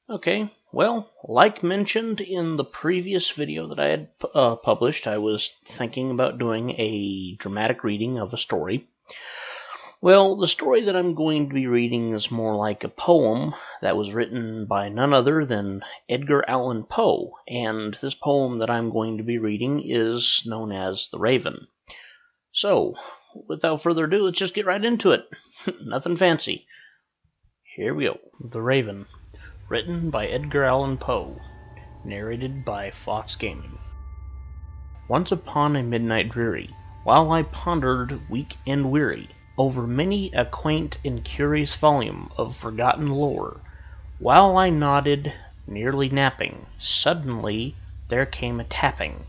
Okay, well, like mentioned in the previous video that I had published, I was thinking about doing a dramatic reading of a story. Well, the story that I'm going to be reading is more like a poem that was written by none other than Edgar Allan Poe, and this poem that I'm going to be reading is known as The Raven. So, without further ado, let's just get right into it. Nothing fancy. Here we go. The Raven. Written by Edgar Allan Poe. Narrated by Fox Gaming. Once upon a midnight dreary, while I pondered, weak and weary, over many a quaint and curious volume of forgotten lore, while I nodded, nearly napping, suddenly there came a tapping,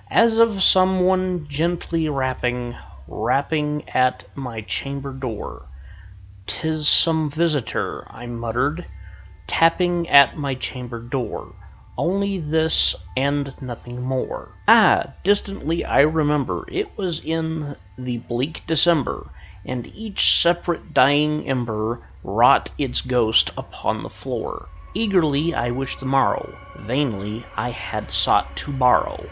as of someone gently rapping at my chamber door. "'Tis some visitor," I muttered, tapping at my chamber door. Only this and nothing more. Ah, distantly I remember it was in the bleak December, and each separate dying ember wrought its ghost upon the floor. Eagerly I wished the morrow, vainly I had sought to borrow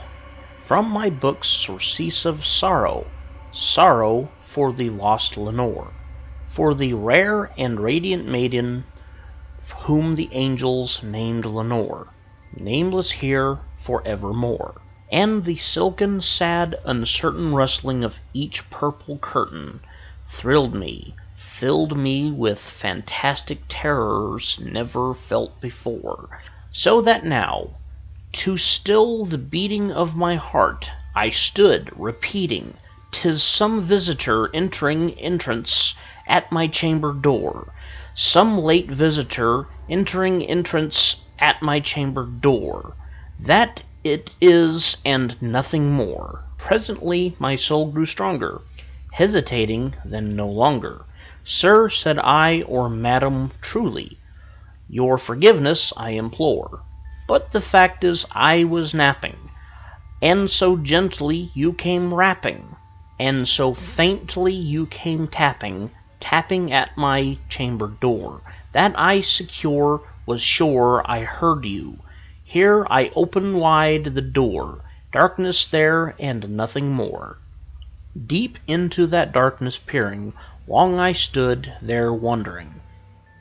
from my books surcease of sorrow, sorrow for the lost Lenore, for the rare and radiant maiden whom the angels named Lenore, nameless here for evermore. And the silken, sad, uncertain rustling of each purple curtain thrilled me, filled me with fantastic terrors never felt before, so that now, to still the beating of my heart, I stood repeating, "'Tis some visitor entering entrance at my chamber door, some late visitor entering entrance at my chamber door. That it is and nothing more." Presently my soul grew stronger, hesitating then no longer. "Sir," said I, "or madam, truly, your forgiveness I implore. But the fact is I was napping, and so gently you came rapping, and so faintly you came tapping at my chamber door, that I secure was sure I heard you. Here I open wide the door, darkness there and nothing more." Deep into that darkness peering, long I stood there wondering,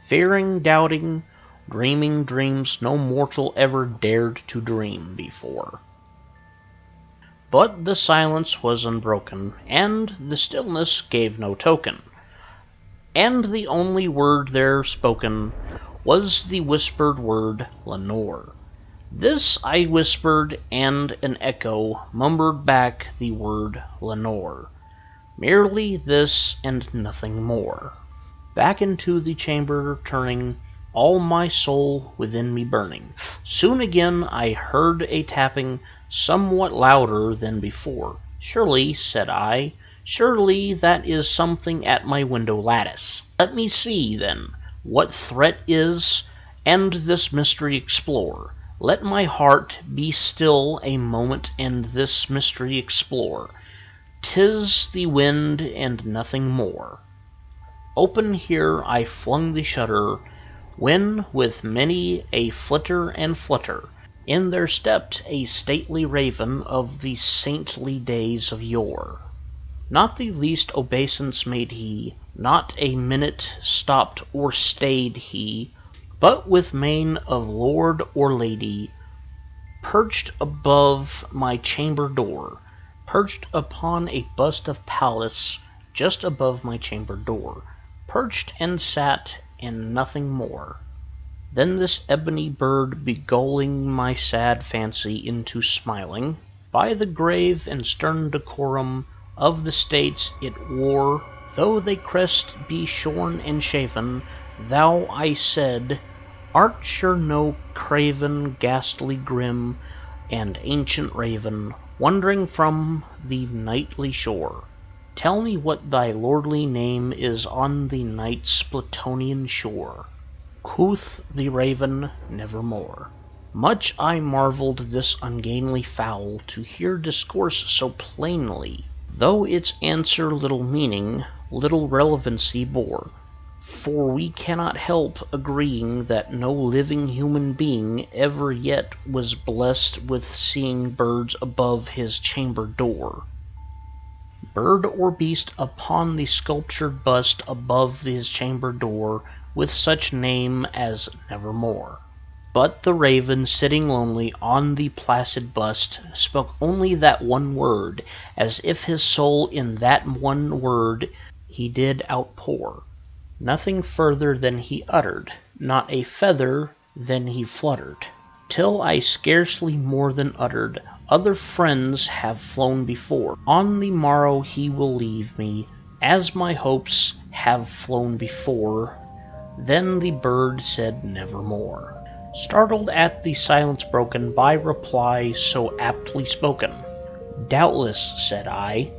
fearing, doubting, dreaming dreams no mortal ever dared to dream before. But the silence was unbroken, and the stillness gave no token, and the only word there spoken was the whispered word "Lenore." This I whispered, and an echo murmured back the word "Lenore." Merely this and nothing more. Back into the chamber turning, all my soul within me burning, soon again I heard a tapping somewhat louder than before. "Surely," said I, "surely that is something at my window lattice. Let me see, then, what threat is, and this mystery explore. Let my heart be still a moment and this mystery explore. 'Tis the wind and nothing more." Open here I flung the shutter, when with many a flitter and flutter in there stepped a stately raven of the saintly days of yore. Not the least obeisance made he, not a minute stopped or stayed he, but with mien of lord or lady, perched above my chamber door, perched upon a bust of Pallas just above my chamber door, perched and sat and nothing more. Then this ebony bird beguiling my sad fancy into smiling, by the grave and stern decorum of the states it wore, though they crest be shorn and shaven, "Thou," I said, "art sure no craven, ghastly grim, and ancient raven, wandering from the nightly shore. Tell me what thy lordly name is on the night's Plutonian shore." Quoth the raven, "Nevermore." Much I marvelled this ungainly fowl to hear discourse so plainly, though its answer little meaning, little relevancy bore. For we cannot help agreeing that no living human being ever yet was blessed with seeing birds above his chamber door. Bird or beast upon the sculptured bust above his chamber door, with such name as Nevermore. But the raven, sitting lonely on the placid bust, spoke only that one word, as if his soul in that one word he did outpour. Nothing further than he uttered, not a feather than he fluttered. Till I scarcely more than uttered, other friends have flown before. On the morrow he will leave me, as my hopes have flown before. Then the bird said nevermore. Startled at the silence broken by reply so aptly spoken. Doubtless, said I,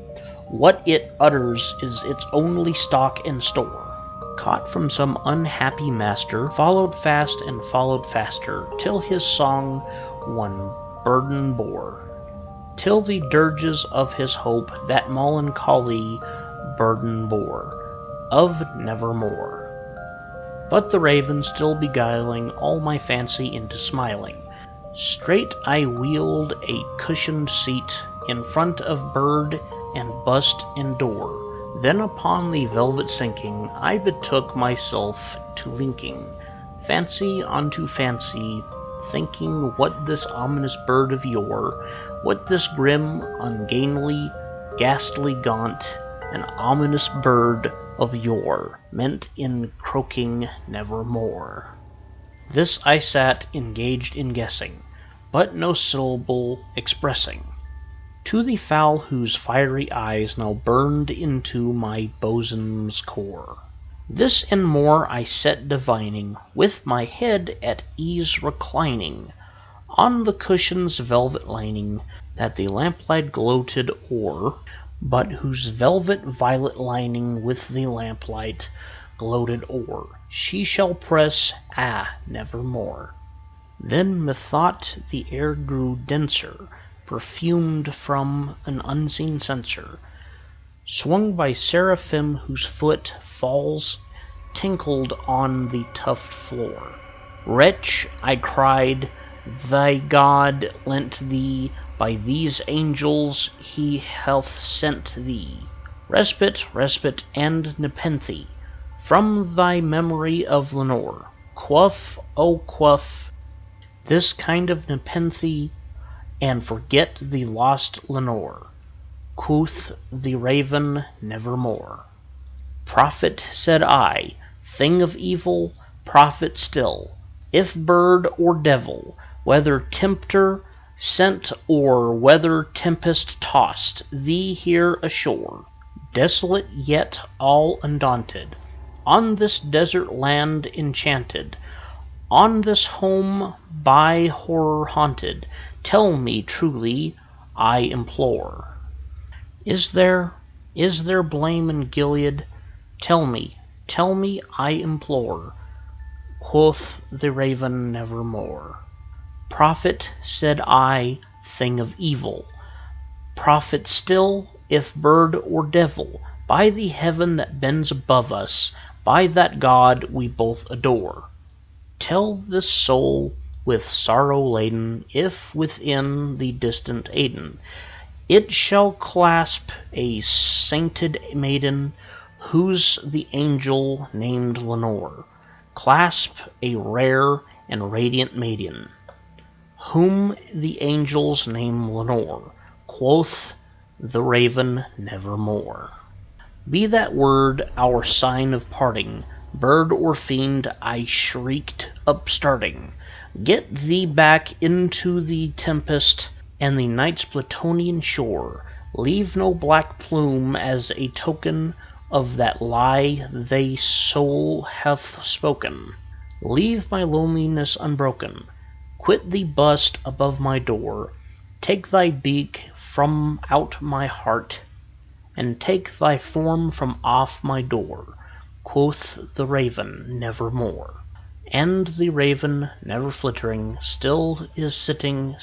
what it utters is its only stock and store. Caught from some unhappy master, followed fast and followed faster, till his song one burden bore. Till the dirges of his hope that melancholy burden bore, of nevermore. But the raven still beguiling all my fancy into smiling. Straight I wheeled a cushioned seat in front of bird and bust and door. Then upon the velvet sinking, I betook myself to linking fancy unto fancy, thinking what this ominous bird of yore, what this grim, ungainly, ghastly gaunt, and ominous bird of yore meant in croaking nevermore. This I sat engaged in guessing, but no syllable expressing, to the fowl whose fiery eyes now burned into my bosom's core. This and more I set divining, with my head at ease reclining on the cushion's velvet lining that the lamplight gloated o'er, but whose velvet violet lining with the lamplight gloated o'er. She shall press, nevermore. Then methought the air grew denser, perfumed from an unseen censer, swung by seraphim whose foot falls tinkled on the tufted floor. Wretch, I cried, thy God lent thee, by these angels he hath sent thee respite, and nepenthe from thy memory of Lenore. Quaff, oh quaff, this kind of nepenthe, and forget the lost Lenore. Quoth the raven, nevermore. Prophet, said I, thing of evil, prophet still, if bird or devil, whether tempter sent or whether tempest tossed thee here ashore, desolate yet all undaunted, on this desert land enchanted, on this home by horror haunted, tell me truly, I implore. Is there blame in Gilead? Tell me, I implore. Quoth the raven, nevermore. Prophet, said I, thing of evil, prophet still, if bird or devil, by the heaven that bends above us, by that God we both adore. Tell this soul with sorrow laden, if within the distant Aidenn it shall clasp a sainted maiden, whose the angel named Lenore, clasp a rare and radiant maiden, whom the angels name Lenore. Quoth the raven, nevermore. Be that word our sign of parting, bird or fiend, I shrieked, upstarting. Get thee back into the tempest and the night's Plutonian shore. Leave no black plume as a token of that lie thy soul hath spoken. Leave my loneliness unbroken. Quit the bust above my door. Take thy beak from out my heart, and take thy form from off my door. Quoth the raven, nevermore. And the raven, never flittering, still is sitting,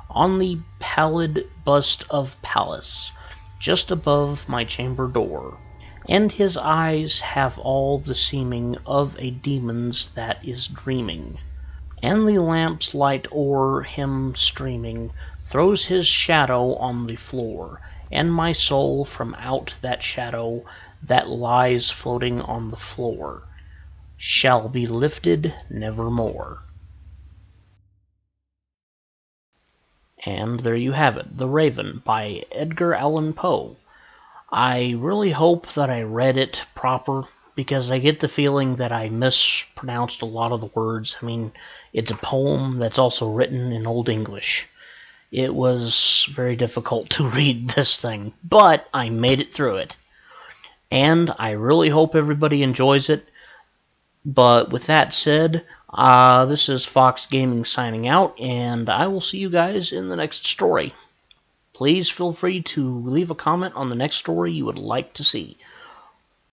on the pallid bust of Pallas, just above my chamber door. and his eyes have all the seeming of a demon's that is dreaming. And the lamp's light o'er him streaming throws his shadow on the floor, and my soul from out that shadow that lies floating on the floor shall be lifted nevermore. And there you have it, The Raven by Edgar Allan Poe. I really hope that I read it proper, because I get the feeling that I mispronounced a lot of the words. I mean, it's a poem that's also written in Old English. It was very difficult to read this thing, but I made it through it. And I really hope everybody enjoys it. But with that said, this is Fox Gaming signing out, and I will see you guys in the next story. Please feel free to leave a comment on the next story you would like to see.